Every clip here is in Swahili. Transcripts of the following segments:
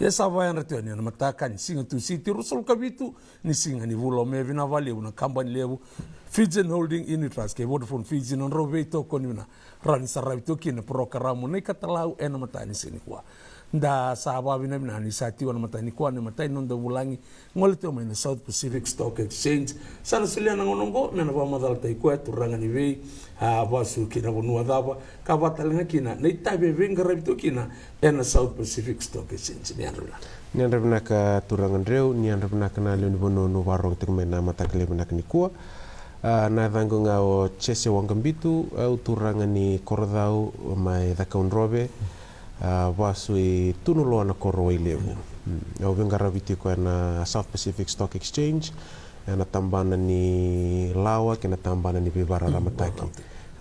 Yes, avayana tena na mataka ni singa tu city rusol kabitu ni singa ni vulo mevi na vale una company level Fiji Holding Unit Trust ke Vodafone Fiji non robe to konuna rani sarabi to kina programa nei katalau ena matani sini kwa nda sababu na ni sati wana matani kwa ni matai non da vulangi ngole to mai na South Pacific Stock Exchange sana silia na ngonongo na ba madal tai kwa turanga ni vei basu kina bonua daba ka batalenga kina nei tabe veiqaravi to kina ena South Pacific Stock Exchange ni andrula ni andruna ka turanga ndreu ni andruna kana le ni bono no warong tekmena matakle benak ni kwa na dhangunga o chese wangambitu au turanga ni korodau mai dhakaunrobe wasu i tunuloa na koro i levu. Au veiqaravi tiko na South Pacific Stock Exchange na tambana ni lawa kena tambana ni bibara ramataki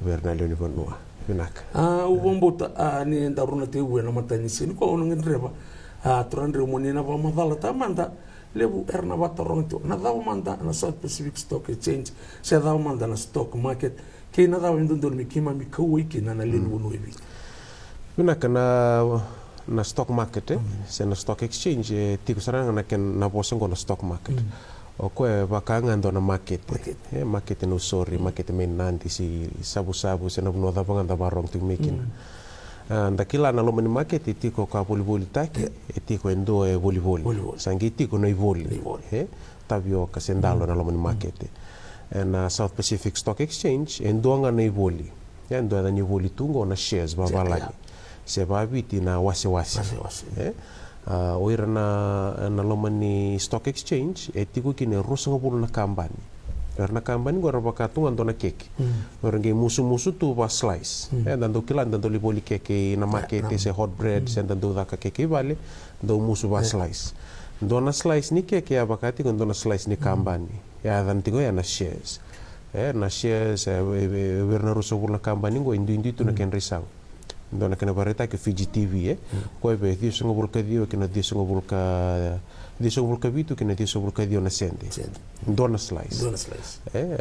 verna leo ni vanua vinaka. Ubombuta ni ndaruna te uwe na matani sini kwa unangendreba turandre umonina va madala tamanda levu erna vataronto na dau manda na South Pacific Stock Exchange se dau manda na stock market ke na dau ndondol mikima mikawi kina na lenu unuevi vinaka na stock market se na stock exchange tiko saranga na ken na bosengo na stock market o koe vakanga ndo na market market no sorry market men nanti si sabu se na no dava nganda barong tu mekin ndakila na lomani market tiko ka volleyball take tiko endo e volleyball sangi tiko no volley tavio ka sendalo na lomani market na South Pacific Stock Exchange endo nga na volley endo na ni volley tungo na shares babalani se babiti na wasi oira na lomani Stock Exchange tiko kine rusanga bulu na kambani na kambani gora bakatunga ndo na keke orange musu tu ba slice dando kila dando liboli keke na market se hot bread se dando daka keke vale do musu ba slice ndo na slice ni keke ya bakati ndo na slice ni kambani ya dantigo ya na shares na shares verna ruso na kambani go indi tu na kenrisau ndo na kana bareta ke Fiji TV ko be dio songo bulka dio kina dio songo bulka vitu kina dio songo bulka dio na sende ndo na slice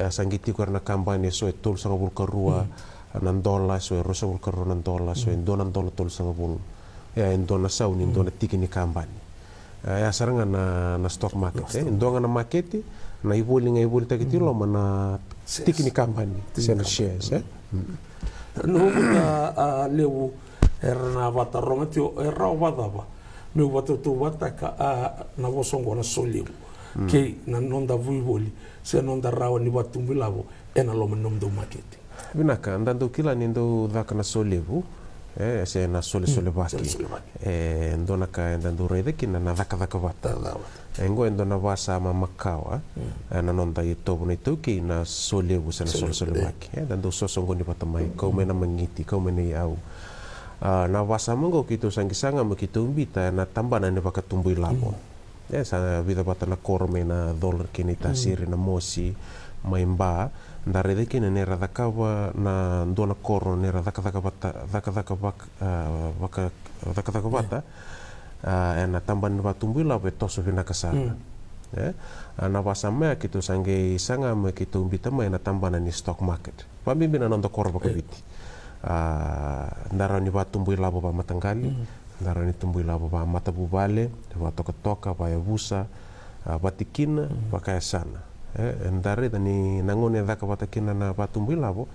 asangiti ko na kampanye so tol songo bulka rua na dola so roso bulka rua na dola so ndo na dola tol songo bul ndo na sauni ndo na tikini kampanye ya saranga na stock market ndo na market na iboli takiti lo mana tikini kampanye sena shares no muta lewu erna vataronga tio era vadava me watoto wataka na vosongo na soliu ke na nonda vuivoli se nonda rawa ni vatumbilavo ena loma nomdo market vinaka ndando kila nindo dhaka na soliu se na sole vaki ndona ka ndando rede kina na dhaka vata ngo ndona vasa makawa na nonda itobu na itoki na soliu se na sole vaki ndando sosongo ni patamai kaume na mangiti kaume ni au na vasa mango kito sangisanga makito umbita na tambana ne vakatumbu ilabo sa vida bata na korme na dollar kini tasiri na mosi maimba ndare de kine ne radakava na ndona koro ne radakava bata na tambana vatumbu ilabo toso vinaka sana na vasa mea kito sange sanga makito umbita mai na tambana ni stock market pambimbi na nonda koro bakabiti ndara ni vatumbu ilabo ba matangali ndara ni tumbu ilabo ba matabubale ba toka ba yavusa batikina bakaya sana ndare ni nangone dhaka batakina na vatumbu ilabo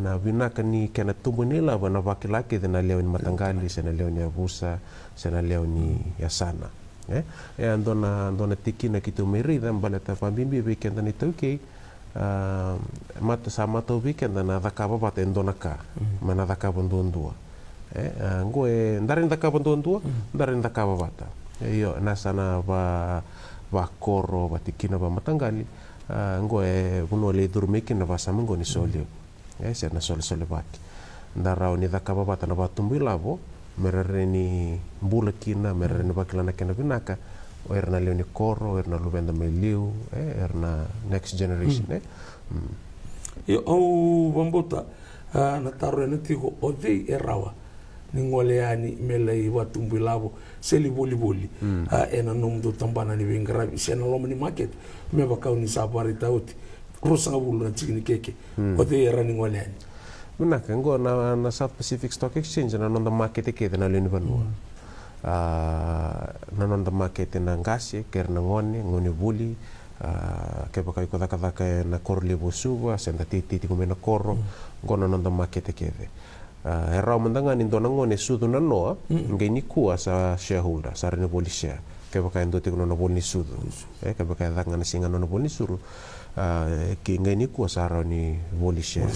na vinaka ni kana tumbu ni ilabo na vakilake na leo ni matangali sena leo ni yavusa sena leo ni yasana ndona tikina kitumerida baleta pambimbi weekend ni toke mata sama to weekend na dhakaba bata ndonaka mana dhakaba ndondua ngoe ndare dhakaba ndondua ndare dhakaba bata iyo nasana ba koro batikina ba matangali ngoe buno le durmeki na basama ngoni solio se na sole baki ndarao ni dhakaba bata na batumbu ilabo merereni mbulakina merereni bakilana kena binaka erna leo ni koro erna luvenda meliu erna next generation au bambota na taro na tiko odi erawa ni ngoleani melai watumbu ilabo seli boli ena nomdo tambana ni veiqaravi sena lomani market me bakau ni sabari tauti rusanga bulu na tikini keke odi era ni ngoleani Menaka ngo na South Pacific Stock Exchange na nonda market ke na leni vanua nanonda market na ngasi ker na ngone buli ke baka ko daka na korle bosuva senda titi kumena korro ngona nanonda market keve era mandanga ni dona ngone sudu na noa ngeni kuwa sa shareholder sa rene boli share ke baka ndo te kono boli sudu ke baka danga na singa no boli suru ki ngeni kuwa sa rani boli share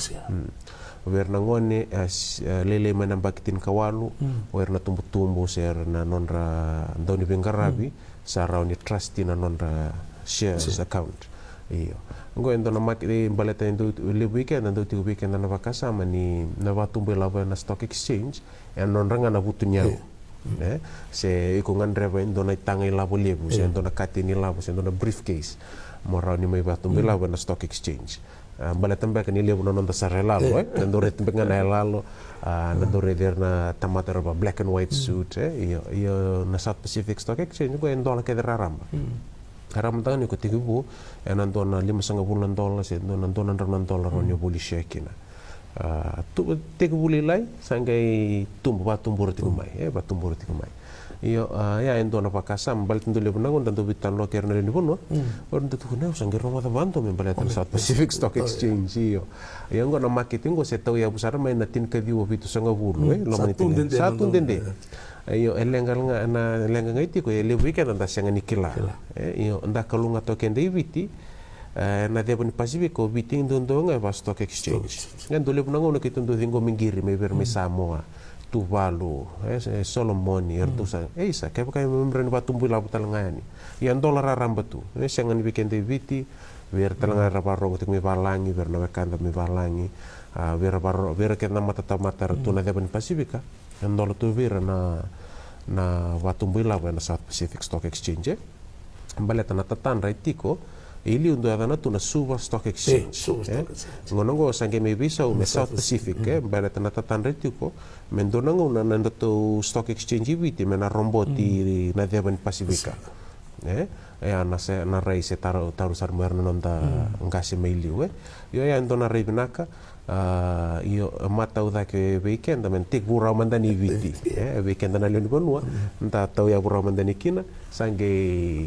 werna ngone lele mana bakitin kawalu werna tumbu ser na nonra doni veiqaravi sa rauni trusty na nonra shares account iyo ngo endo na baleta endo le weekend ando ti weekend na vakasama ni na vatumbu lava na stock exchange e nonra ngana vutunya se iko ngandreva endo na tanga lavo levu se endo na katini lavo se endo na briefcase mo rauni mai vatumbu lava na stock exchange baleta mbeka ni levu na nonda sarelalo endo retembe ngana lalo na dore der na tamata roba black and white suit iyo na South Pacific Stock Exchange go endo la kedra ramba haramdani ko tigibu enandona $5.5 se dona $2 onyo boli shekina tu tigibu lai sangai tumbu batumbur tikumai batumbur tikumai iyo ya endona pakasam baltindo lebuna ngon tanto bitan lo kerne ni bono on tu kuna sangai roma da banto men balatan South Pacific Stock Exchange iyo ngona marketing go setau ya busara mai na tin kadi wo bitu sanga bulu lo mani satu dende iyo elengal na lenga ngaiti ko ele weekend anda sanga nikila iyo nda kalunga to kende viti na debo ni Pacific ko viti ndondo nga stock exchange ngando le bunango no kitundo dingo mingiri me ver me Samoa Tuvalu Solomon ertusa isa ke pakai membre ni batumbu la butalangani yan dollar rambatu sanga ni weekend viti ver talanga rabarro ko mi balangi ver na kanda mi balangi ver ke na mata tu na debo ni Pacifica ndolo tu vira na vatumbuila na South Pacific Stock Exchange baleta na tatan raitiko ili undo adana tu na Suva Stock Exchange ngonongo sange me visa me South Pacific baleta na tatan raitiko mendonango na nando tu Stock Exchange viti mena romboti na Devon Pacifica na raise taru sar merno nonda ngase meiliu yo ya ndona revinaka iyo mata uda ke weekend men tik bura mandani viti weekend na leni bonua nta tau ya bura mandani kina sange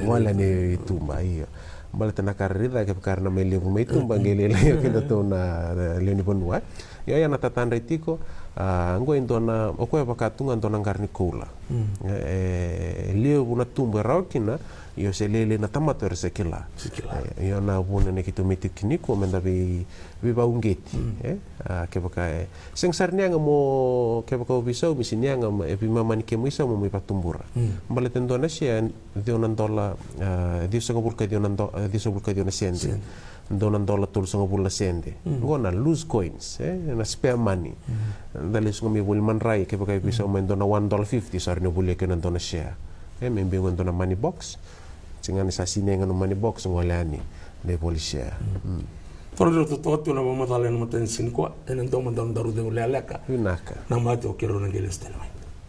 wala ne tumba iyo baleta na karrida ke karna meli bu mai tumba ngele yo kinda to na leni bonua yo ya na tatandre tiko ngo indona okwe bakatunga ndona ngarni kula leo buna tumba raukina yo se lele na tamato resekila yo na buna ne kitomiti kiniko menda bi baungeti ke baka seng sarnianga mo ke baka bisa misinianga e bi mama ni ke mo isa mo mi patumbura baleta ndona sia $2 $10 sende $2 $3 sende ngona loose coins na spare money dalis ngomi bul manrai ke baka bisa mo ndona $1.50 sarne bulle ke ndona share membe ndona money box singa sa sinenga no money box ngolani le bol share Torero to na mama dale no maten sin kwa en ndo mandan daru de leleka vinaka na mate o kero na gelestel